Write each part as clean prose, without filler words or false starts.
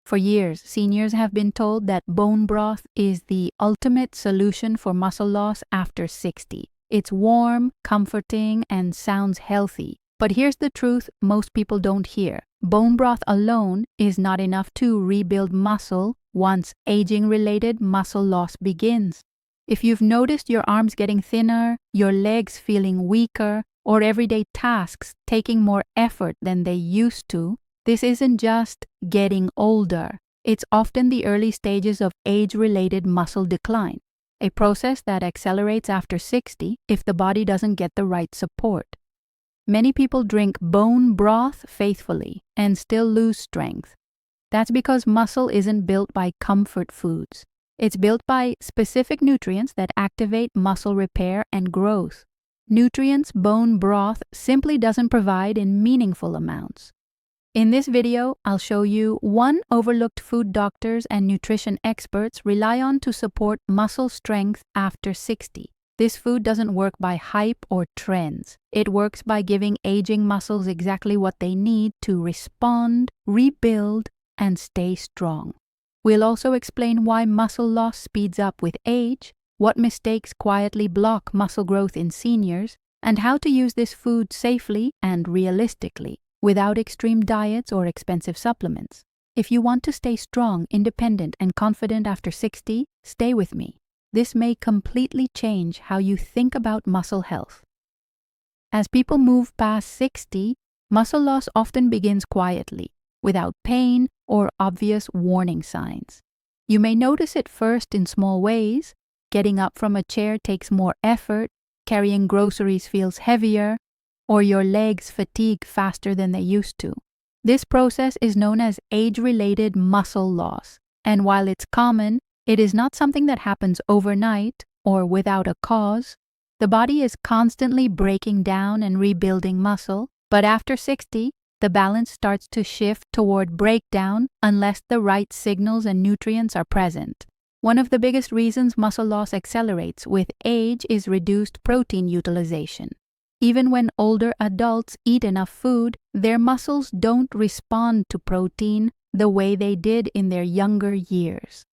For years, seniors have been told that bone broth is the ultimate solution for muscle loss after 60. It's warm, comforting, and sounds healthy. But here's the truth most people don't hear. Bone broth alone is not enough to rebuild muscle once aging-related muscle loss begins. If you've noticed your arms getting thinner, your legs feeling weaker, or everyday tasks taking more effort than they used to, this isn't just getting older. It's often the early stages of age-related muscle decline, a process that accelerates after 60 if the body doesn't get the right support. Many people drink bone broth faithfully and still lose strength. That's because muscle isn't built by comfort foods. It's built by specific nutrients that activate muscle repair and growth. Nutrients bone broth simply doesn't provide in meaningful amounts. In this video, I'll show you one overlooked food doctors and nutrition experts rely on to support muscle strength after 60. This food doesn't work by hype or trends. It works by giving aging muscles exactly what they need to respond, rebuild, and stay strong. We'll also explain why muscle loss speeds up with age, what mistakes quietly block muscle growth in seniors, and how to use this food safely and realistically, without extreme diets or expensive supplements. If you want to stay strong, independent, and confident after 60, stay with me. This may completely change how you think about muscle health. As people move past 60, muscle loss often begins quietly, without pain or obvious warning signs. You may notice it first in small ways. Getting up from a chair takes more effort, carrying groceries feels heavier, or your legs fatigue faster than they used to. This process is known as age-related muscle loss, and while it's common, it is not something that happens overnight or without a cause. The body is constantly breaking down and rebuilding muscle, but after 60, the balance starts to shift toward breakdown unless the right signals and nutrients are present. One of the biggest reasons muscle loss accelerates with age is reduced protein utilization. Even when older adults eat enough food, their muscles don't respond to protein the way they did in their younger years.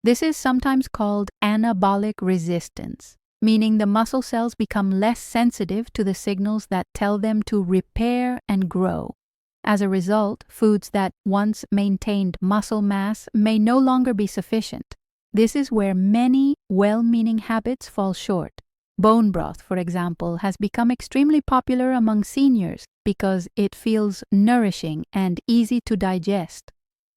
This is sometimes called anabolic resistance, meaning the muscle cells become less sensitive to the signals that tell them to repair and grow. As a result, foods that once maintained muscle mass may no longer be sufficient. This is where many well-meaning habits fall short. Bone broth, for example, has become extremely popular among seniors because it feels nourishing and easy to digest.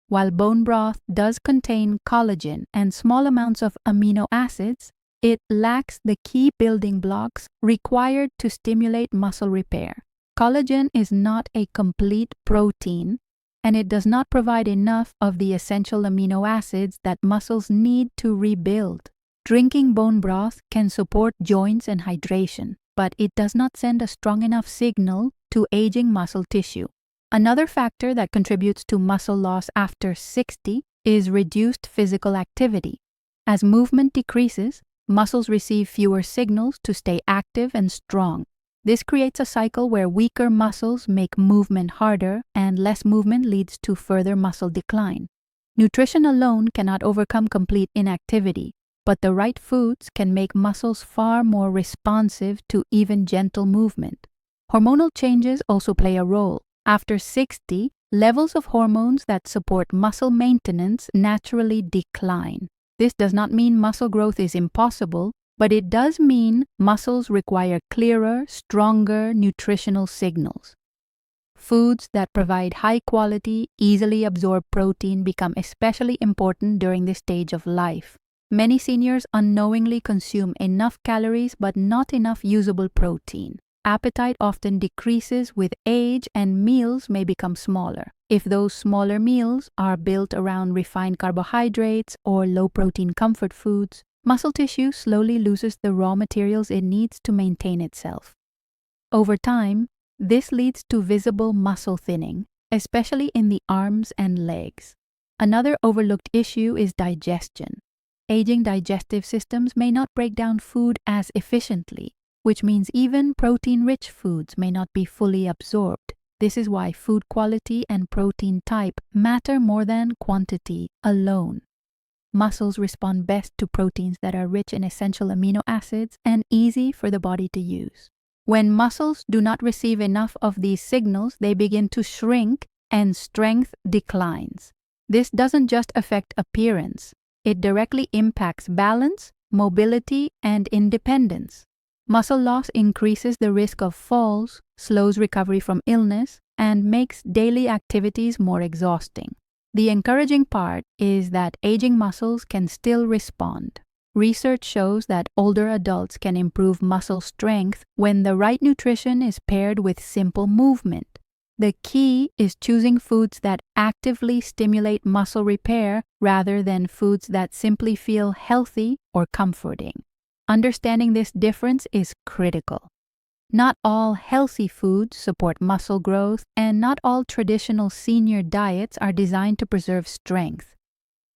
While bone broth does contain collagen and small amounts of amino acids, it lacks the key building blocks required to stimulate muscle repair. Collagen is not a complete protein, and it does not provide enough of the essential amino acids that muscles need to rebuild. Drinking bone broth can support joints and hydration, but it does not send a strong enough signal to aging muscle tissue. Another factor that contributes to muscle loss after 60 is reduced physical activity. As movement decreases, muscles receive fewer signals to stay active and strong. This creates a cycle where weaker muscles make movement harder, and less movement leads to further muscle decline. Nutrition alone cannot overcome complete inactivity, but the right foods can make muscles far more responsive to even gentle movement. Hormonal changes also play a role. After 60, levels of hormones that support muscle maintenance naturally decline. This does not mean muscle growth is impossible, but it does mean muscles require clearer, stronger nutritional signals. Foods that provide high-quality, easily absorbed protein become especially important during this stage of life. Many seniors unknowingly consume enough calories but not enough usable protein. Appetite often decreases with age and meals may become smaller. If those smaller meals are built around refined carbohydrates or low-protein comfort foods, muscle tissue slowly loses the raw materials it needs to maintain itself. Over time, this leads to visible muscle thinning, especially in the arms and legs. Another overlooked issue is digestion. Aging digestive systems may not break down food as efficiently, which means even protein-rich foods may not be fully absorbed. This is why food quality and protein type matter more than quantity alone. Muscles respond best to proteins that are rich in essential amino acids and easy for the body to use. When muscles do not receive enough of these signals, they begin to shrink and strength declines. This doesn't just affect appearance, it directly impacts balance, mobility, and independence. Muscle loss increases the risk of falls, slows recovery from illness, and makes daily activities more exhausting. The encouraging part is that aging muscles can still respond. Research shows that older adults can improve muscle strength when the right nutrition is paired with simple movement. The key is choosing foods that actively stimulate muscle repair rather than foods that simply feel healthy or comforting. Understanding this difference is critical. Not all healthy foods support muscle growth, and not all traditional senior diets are designed to preserve strength.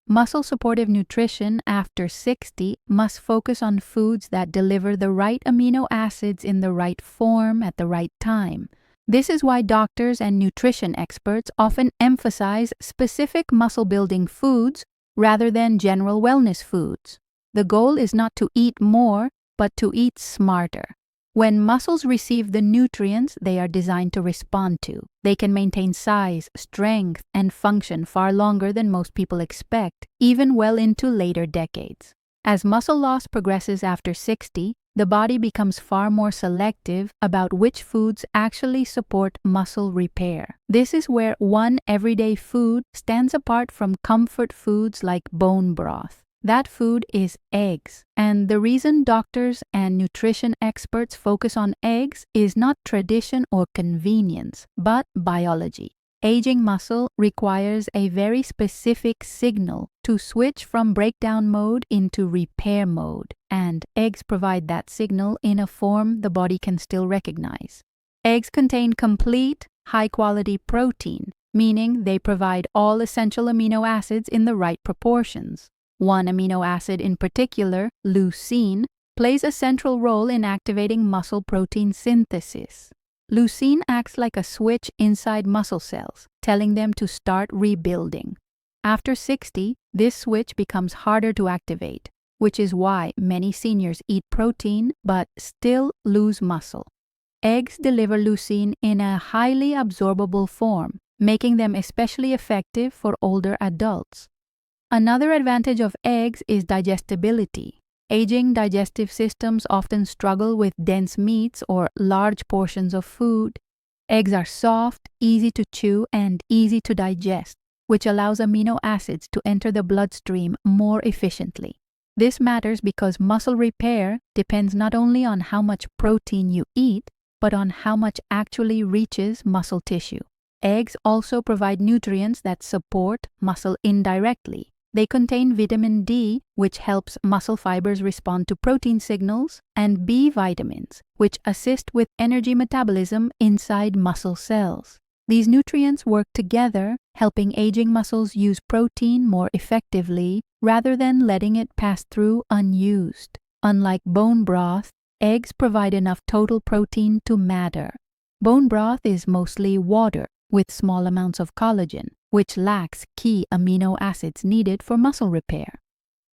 Muscle-supportive nutrition after 60 must focus on foods that deliver the right amino acids in the right form at the right time. This is why doctors and nutrition experts often emphasize specific muscle-building foods rather than general wellness foods. The goal is not to eat more, but to eat smarter. When muscles receive the nutrients they are designed to respond to, they can maintain size, strength, and function far longer than most people expect, even well into later decades. As muscle loss progresses after 60, the body becomes far more selective about which foods actually support muscle repair. This is where one everyday food stands apart from comfort foods like bone broth. That food is eggs. And the reason doctors and nutrition experts focus on eggs is not tradition or convenience, but biology. Aging muscle requires a very specific signal to switch from breakdown mode into repair mode, and eggs provide that signal in a form the body can still recognize. Eggs contain complete, high-quality protein, meaning they provide all essential amino acids in the right proportions. One amino acid in particular, leucine, plays a central role in activating muscle protein synthesis. Leucine acts like a switch inside muscle cells, telling them to start rebuilding. After 60, this switch becomes harder to activate, which is why many seniors eat protein but still lose muscle. Eggs deliver leucine in a highly absorbable form, making them especially effective for older adults. Another advantage of eggs is digestibility. Aging digestive systems often struggle with dense meats or large portions of food. Eggs are soft, easy to chew, and easy to digest, which allows amino acids to enter the bloodstream more efficiently. This matters because muscle repair depends not only on how much protein you eat, but on how much actually reaches muscle tissue. Eggs also provide nutrients that support muscle indirectly. They contain vitamin D, which helps muscle fibers respond to protein signals, and B vitamins, which assist with energy metabolism inside muscle cells. These nutrients work together, helping aging muscles use protein more effectively rather than letting it pass through unused. Unlike bone broth, eggs provide enough total protein to matter. Bone broth is mostly water with small amounts of collagen, which lacks key amino acids needed for muscle repair.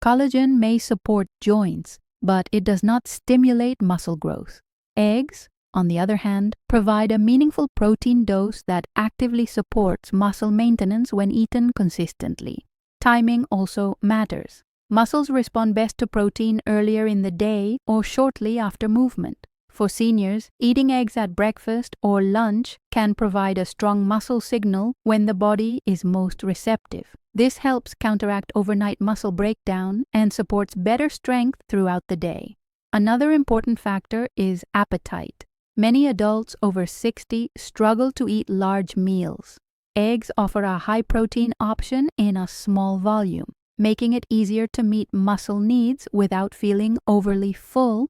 Collagen may support joints, but it does not stimulate muscle growth. Eggs, on the other hand, provide a meaningful protein dose that actively supports muscle maintenance when eaten consistently. Timing also matters. Muscles respond best to protein earlier in the day or shortly after movement. For seniors, eating eggs at breakfast or lunch can provide a strong muscle signal when the body is most receptive. This helps counteract overnight muscle breakdown and supports better strength throughout the day. Another important factor is appetite. Many adults over 60 struggle to eat large meals. Eggs offer a high-protein option in a small volume, making it easier to meet muscle needs without feeling overly full.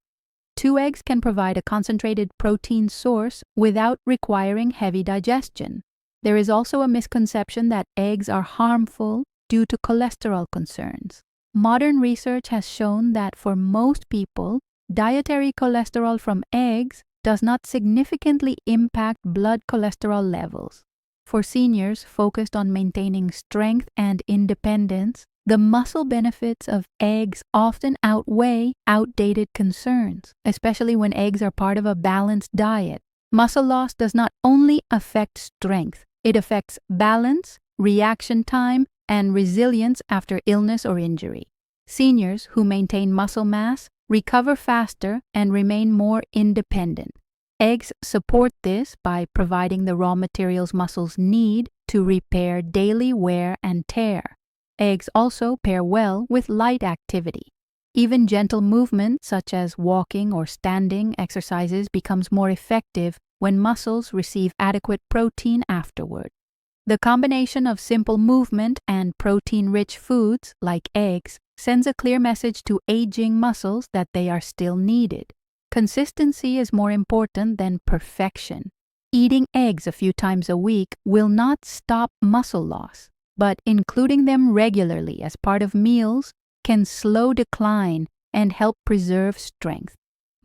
2 eggs can provide a concentrated protein source without requiring heavy digestion. There is also a misconception that eggs are harmful due to cholesterol concerns. Modern research has shown that for most people, dietary cholesterol from eggs does not significantly impact blood cholesterol levels. For seniors focused on maintaining strength and independence, the muscle benefits of eggs often outweigh outdated concerns, especially when eggs are part of a balanced diet. Muscle loss does not only affect strength, it affects balance, reaction time, and resilience after illness or injury. Seniors who maintain muscle mass recover faster and remain more independent. Eggs support this by providing the raw materials muscles need to repair daily wear and tear. Eggs also pair well with light activity. Even gentle movement, such as walking or standing exercises, becomes more effective when muscles receive adequate protein afterward. The combination of simple movement and protein-rich foods, like eggs, sends a clear message to aging muscles that they are still needed. Consistency is more important than perfection. Eating eggs a few times a week will not stop muscle loss, but including them regularly as part of meals can slow decline and help preserve strength.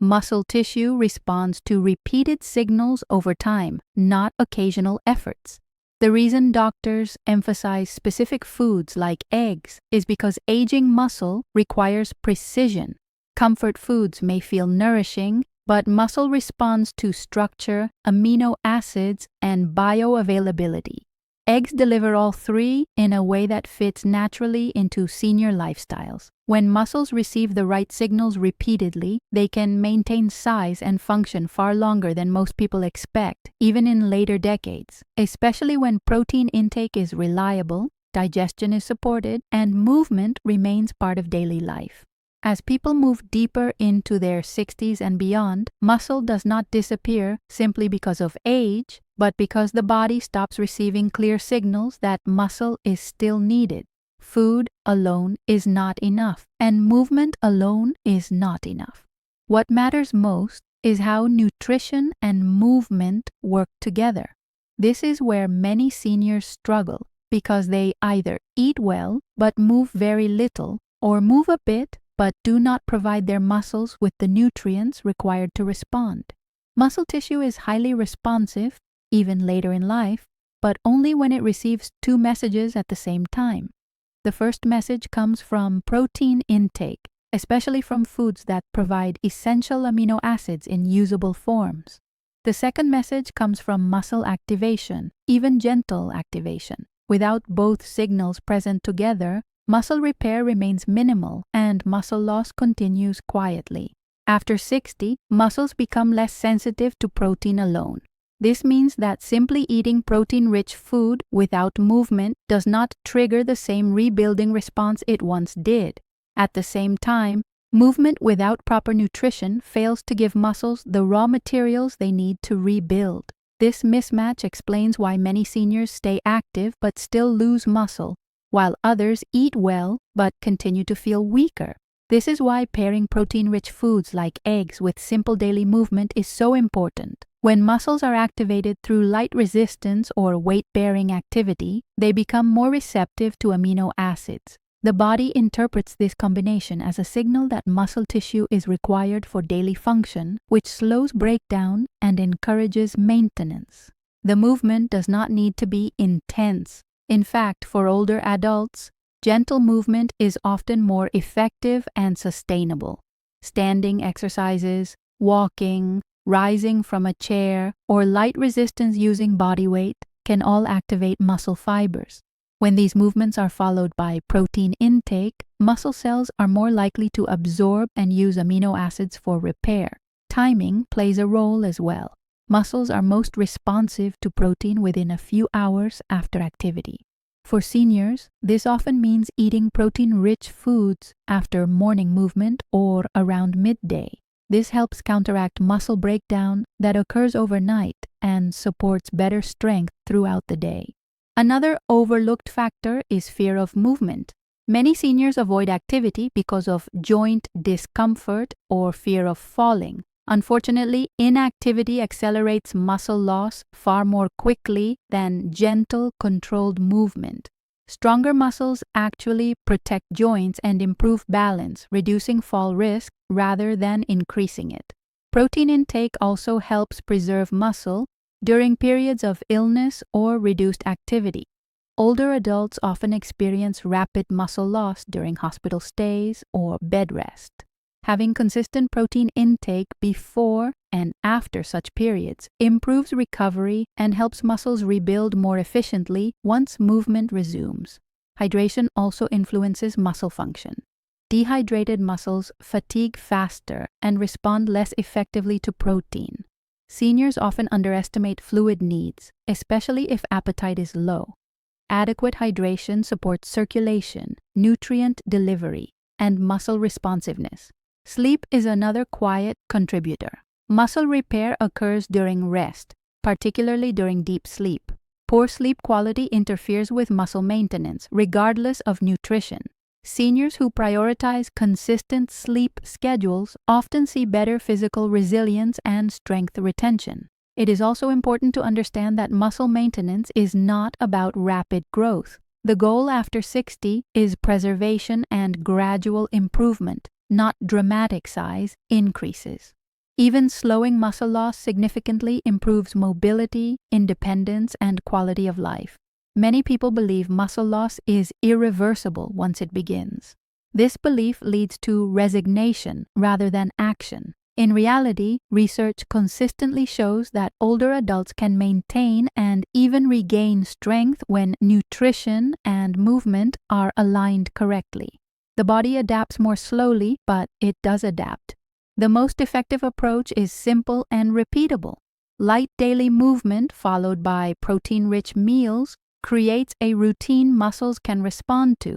Muscle tissue responds to repeated signals over time, not occasional efforts. The reason doctors emphasize specific foods like eggs is because aging muscle requires precision. Comfort foods may feel nourishing, but muscle responds to structure, amino acids, and bioavailability. Eggs deliver all three in a way that fits naturally into senior lifestyles. When muscles receive the right signals repeatedly, they can maintain size and function far longer than most people expect, even in later decades, especially when protein intake is reliable, digestion is supported, and movement remains part of daily life. As people move deeper into their 60s and beyond, muscle does not disappear simply because of age, but because the body stops receiving clear signals that muscle is still needed. Food alone is not enough, and movement alone is not enough. What matters most is how nutrition and movement work together. This is where many seniors struggle because they either eat well but move very little, or move a bit but do not provide their muscles with the nutrients required to respond. Muscle tissue is highly responsive, even later in life, but only when it receives two messages at the same time. The first message comes from protein intake, especially from foods that provide essential amino acids in usable forms. The second message comes from muscle activation, even gentle activation. Without both signals present together, muscle repair remains minimal and muscle loss continues quietly. After 60, muscles become less sensitive to protein alone. This means that simply eating protein-rich food without movement does not trigger the same rebuilding response it once did. At the same time, movement without proper nutrition fails to give muscles the raw materials they need to rebuild. This mismatch explains why many seniors stay active but still lose muscle, while others eat well but continue to feel weaker. This is why pairing protein-rich foods like eggs with simple daily movement is so important. When muscles are activated through light resistance or weight-bearing activity, they become more receptive to amino acids. The body interprets this combination as a signal that muscle tissue is required for daily function, which slows breakdown and encourages maintenance. The movement does not need to be intense. In fact, for older adults, gentle movement is often more effective and sustainable. Standing exercises, walking, rising from a chair, or light resistance using body weight can all activate muscle fibers. When these movements are followed by protein intake, muscle cells are more likely to absorb and use amino acids for repair. Timing plays a role as well. Muscles are most responsive to protein within a few hours after activity. For seniors, this often means eating protein-rich foods after morning movement or around midday. This helps counteract muscle breakdown that occurs overnight and supports better strength throughout the day. Another overlooked factor is fear of movement. Many seniors avoid activity because of joint discomfort or fear of falling. Unfortunately, inactivity accelerates muscle loss far more quickly than gentle, controlled movement. Stronger muscles actually protect joints and improve balance, reducing fall risk rather than increasing it. Protein intake also helps preserve muscle during periods of illness or reduced activity. Older adults often experience rapid muscle loss during hospital stays or bed rest. Having consistent protein intake before and after such periods improves recovery and helps muscles rebuild more efficiently once movement resumes. Hydration also influences muscle function. Dehydrated muscles fatigue faster and respond less effectively to protein. Seniors often underestimate fluid needs, especially if appetite is low. Adequate hydration supports circulation, nutrient delivery, and muscle responsiveness. Sleep is another quiet contributor. Muscle repair occurs during rest, particularly during deep sleep. Poor sleep quality interferes with muscle maintenance, regardless of nutrition. Seniors who prioritize consistent sleep schedules often see better physical resilience and strength retention. It is also important to understand that muscle maintenance is not about rapid growth. The goal after 60 is preservation and gradual improvement, not dramatic size increases. Even slowing muscle loss significantly improves mobility, independence, and quality of life. Many people believe muscle loss is irreversible once it begins. This belief leads to resignation rather than action. In reality, research consistently shows that older adults can maintain and even regain strength when nutrition and movement are aligned correctly. The body adapts more slowly, but it does adapt. The most effective approach is simple and repeatable. Light daily movement followed by protein-rich meals creates a routine muscles can respond to.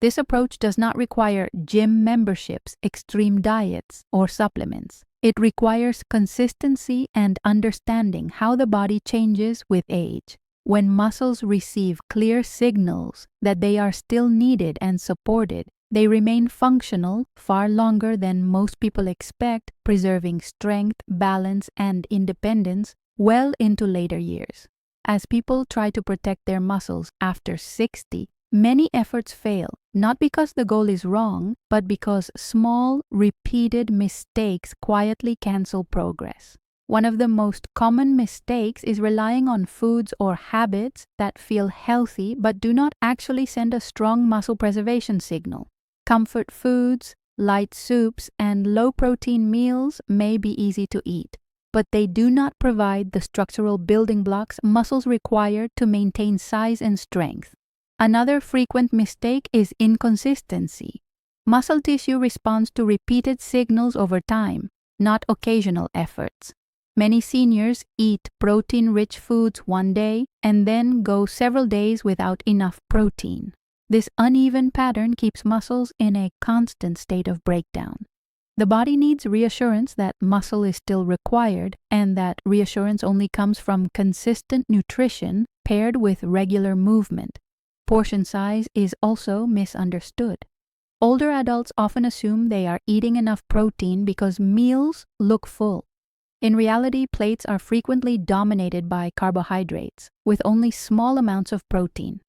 This approach does not require gym memberships, extreme diets, or supplements. It requires consistency and understanding how the body changes with age. When muscles receive clear signals that they are still needed and supported, they remain functional far longer than most people expect, preserving strength, balance, and independence well into later years. As people try to protect their muscles after 60, many efforts fail, not because the goal is wrong, but because small, repeated mistakes quietly cancel progress. One of the most common mistakes is relying on foods or habits that feel healthy but do not actually send a strong muscle preservation signal. Comfort foods, light soups, and low-protein meals may be easy to eat, but they do not provide the structural building blocks muscles require to maintain size and strength. Another frequent mistake is inconsistency. Muscle tissue responds to repeated signals over time, not occasional efforts. Many seniors eat protein-rich foods one day and then go several days without enough protein. This uneven pattern keeps muscles in a constant state of breakdown. The body needs reassurance that muscle is still required, and that reassurance only comes from consistent nutrition paired with regular movement. Portion size is also misunderstood. Older adults often assume they are eating enough protein because meals look full. In reality, plates are frequently dominated by carbohydrates, with only small amounts of protein.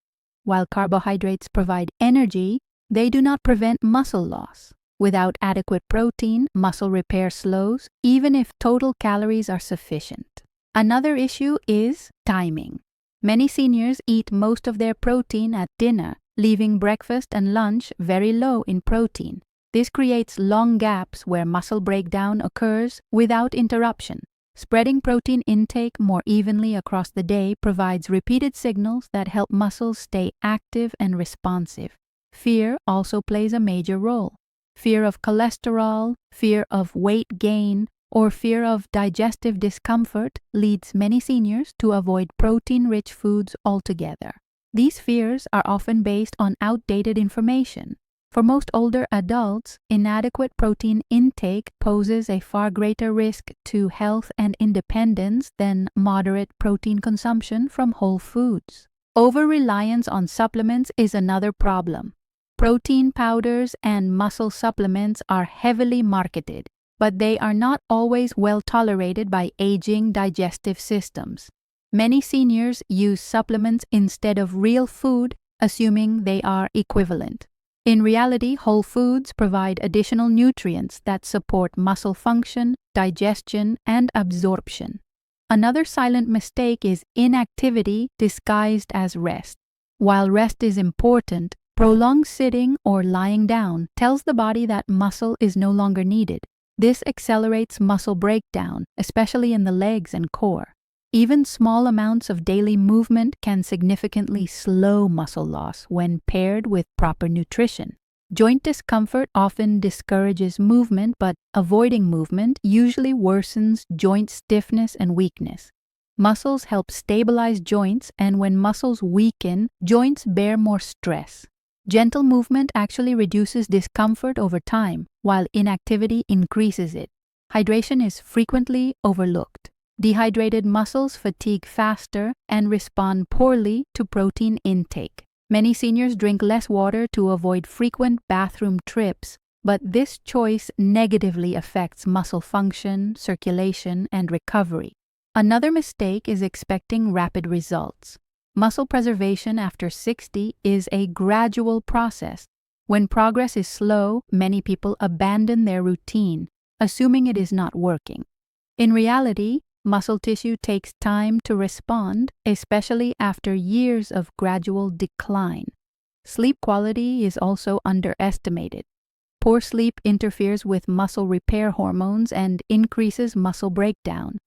While carbohydrates provide energy, they do not prevent muscle loss. Without adequate protein, muscle repair slows, even if total calories are sufficient. Another issue is timing. Many seniors eat most of their protein at dinner, leaving breakfast and lunch very low in protein. This creates long gaps where muscle breakdown occurs without interruption. Spreading protein intake more evenly across the day provides repeated signals that help muscles stay active and responsive. Fear also plays a major role. Fear of cholesterol, fear of weight gain, or fear of digestive discomfort leads many seniors to avoid protein-rich foods altogether. These fears are often based on outdated information. For most older adults, inadequate protein intake poses a far greater risk to health and independence than moderate protein consumption from whole foods. Over-reliance on supplements is another problem. Protein powders and muscle supplements are heavily marketed, but they are not always well tolerated by aging digestive systems. Many seniors use supplements instead of real food, assuming they are equivalent. In reality, whole foods provide additional nutrients that support muscle function, digestion, and absorption. Another silent mistake is inactivity disguised as rest. While rest is important, prolonged sitting or lying down tells the body that muscle is no longer needed. This accelerates muscle breakdown, especially in the legs and core. Even small amounts of daily movement can significantly slow muscle loss when paired with proper nutrition. Joint discomfort often discourages movement, but avoiding movement usually worsens joint stiffness and weakness. Muscles help stabilize joints, and when muscles weaken, joints bear more stress. Gentle movement actually reduces discomfort over time, while inactivity increases it. Hydration is frequently overlooked. Dehydrated muscles fatigue faster and respond poorly to protein intake. Many seniors drink less water to avoid frequent bathroom trips, but this choice negatively affects muscle function, circulation, and recovery. Another mistake is expecting rapid results. Muscle preservation after 60 is a gradual process. When progress is slow, many people abandon their routine, assuming it is not working. In reality, muscle tissue takes time to respond, especially after years of gradual decline. Sleep quality is also underestimated. Poor sleep interferes with muscle repair hormones and increases muscle breakdown.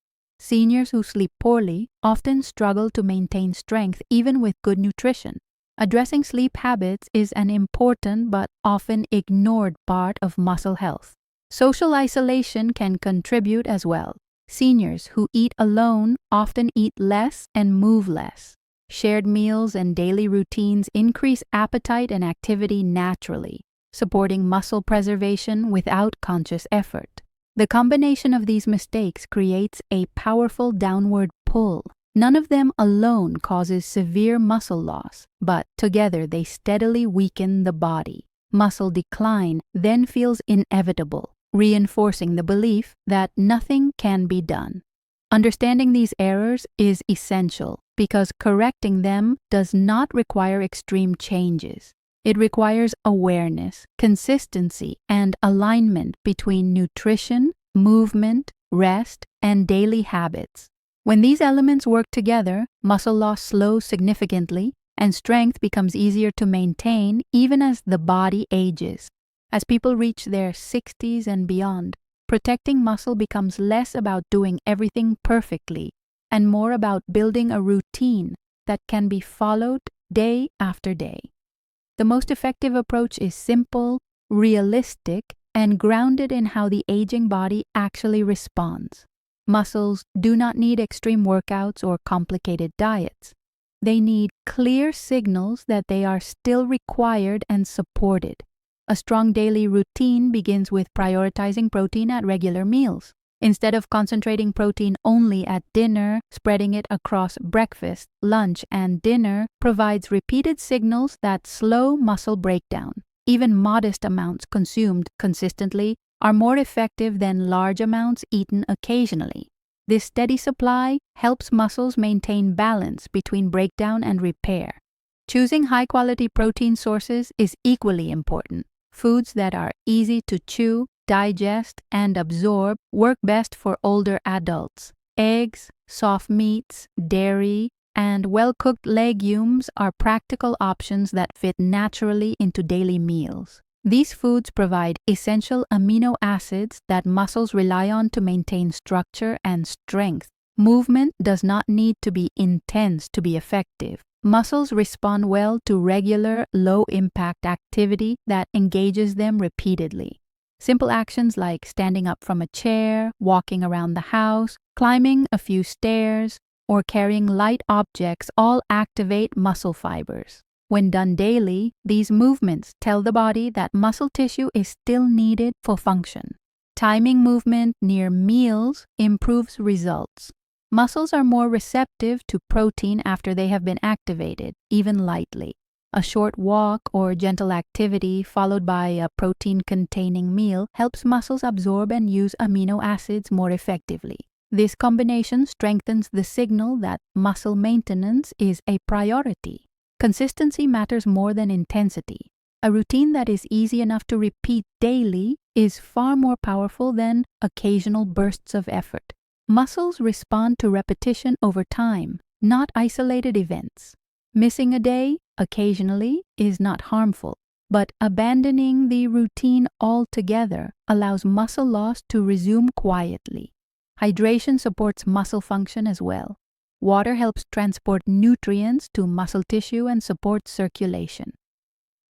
Seniors who sleep poorly often struggle to maintain strength even with good nutrition. Addressing sleep habits is an important but often ignored part of muscle health. Social isolation can contribute as well. Seniors who eat alone often eat less and move less. Shared meals and daily routines increase appetite and activity naturally, supporting muscle preservation without conscious effort. The combination of these mistakes creates a powerful downward pull. None of them alone causes severe muscle loss, but together they steadily weaken the body. Muscle decline then feels inevitable, reinforcing the belief that nothing can be done. Understanding these errors is essential because correcting them does not require extreme changes. It requires awareness, consistency, and alignment between nutrition, movement, rest, and daily habits. When these elements work together, muscle loss slows significantly and strength becomes easier to maintain even as the body ages. As people reach their 60s and beyond, protecting muscle becomes less about doing everything perfectly and more about building a routine that can be followed day after day. The most effective approach is simple, realistic, and grounded in how the aging body actually responds. Muscles do not need extreme workouts or complicated diets. They need clear signals that they are still required and supported. A strong daily routine begins with prioritizing protein at regular meals. Instead of concentrating protein only at dinner, spreading it across breakfast, lunch, and dinner provides repeated signals that slow muscle breakdown. Even modest amounts consumed consistently are more effective than large amounts eaten occasionally. This steady supply helps muscles maintain balance between breakdown and repair. Choosing high-quality protein sources is equally important. Foods that are easy to chew, digest, and absorb work best for older adults. Eggs, soft meats, dairy, and well-cooked legumes are practical options that fit naturally into daily meals. These foods provide essential amino acids that muscles rely on to maintain structure and strength. Movement does not need to be intense to be effective. Muscles respond well to regular, low-impact activity that engages them repeatedly. Simple actions like standing up from a chair, walking around the house, climbing a few stairs, or carrying light objects all activate muscle fibers. When done daily, these movements tell the body that muscle tissue is still needed for function. Timing movement near meals improves results. Muscles are more receptive to protein after they have been activated, even lightly. A short walk or gentle activity followed by a protein-containing meal helps muscles absorb and use amino acids more effectively. This combination strengthens the signal that muscle maintenance is a priority. Consistency matters more than intensity. A routine that is easy enough to repeat daily is far more powerful than occasional bursts of effort. Muscles respond to repetition over time, not isolated events. Missing a day, occasionally, is not harmful, but abandoning the routine altogether allows muscle loss to resume quietly. Hydration supports muscle function as well. Water helps transport nutrients to muscle tissue and supports circulation.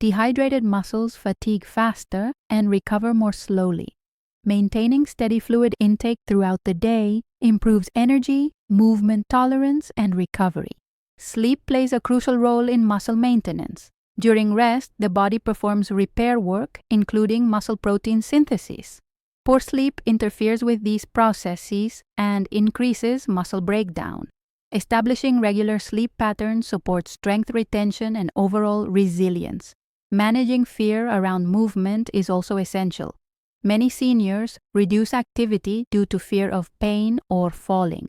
Dehydrated muscles fatigue faster and recover more slowly. Maintaining steady fluid intake throughout the day improves energy, movement tolerance, and recovery. Sleep plays a crucial role in muscle maintenance. During rest, the body performs repair work, including muscle protein synthesis. Poor sleep interferes with these processes and increases muscle breakdown. Establishing regular sleep patterns supports strength retention and overall resilience. Managing fear around movement is also essential. Many seniors reduce activity due to fear of pain or falling.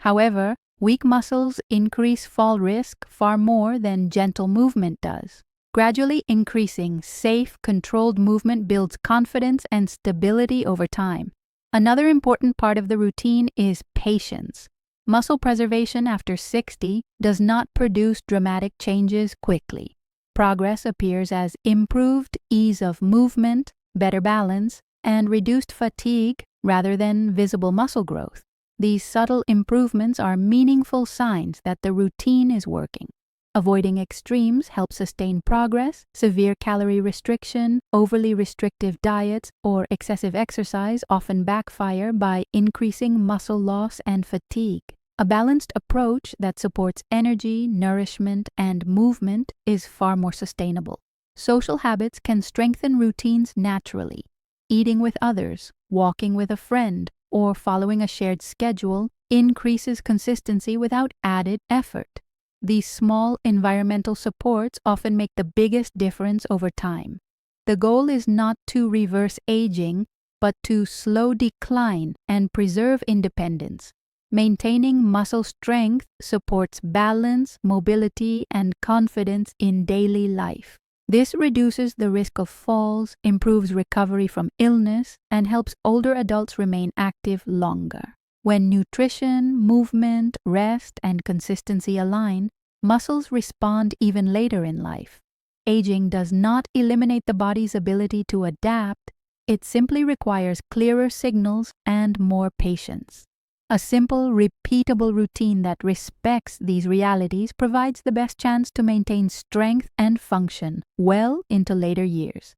However, weak muscles increase fall risk far more than gentle movement does. Gradually increasing safe, controlled movement builds confidence and stability over time. Another important part of the routine is patience. Muscle preservation after 60 does not produce dramatic changes quickly. Progress appears as improved ease of movement, better balance, and reduced fatigue rather than visible muscle growth. These subtle improvements are meaningful signs that the routine is working. Avoiding extremes helps sustain progress. Severe calorie restriction, overly restrictive diets, or excessive exercise often backfire by increasing muscle loss and fatigue. A balanced approach that supports energy, nourishment, and movement is far more sustainable. Social habits can strengthen routines naturally. Eating with others, walking with a friend, or following a shared schedule increases consistency without added effort. These small environmental supports often make the biggest difference over time. The goal is not to reverse aging, but to slow decline and preserve independence. Maintaining muscle strength supports balance, mobility, and confidence in daily life. This reduces the risk of falls, improves recovery from illness, and helps older adults remain active longer. When nutrition, movement, rest, and consistency align, muscles respond even later in life. Aging does not eliminate the body's ability to adapt, it simply requires clearer signals and more patience. A simple, repeatable routine that respects these realities provides the best chance to maintain strength and function well into later years.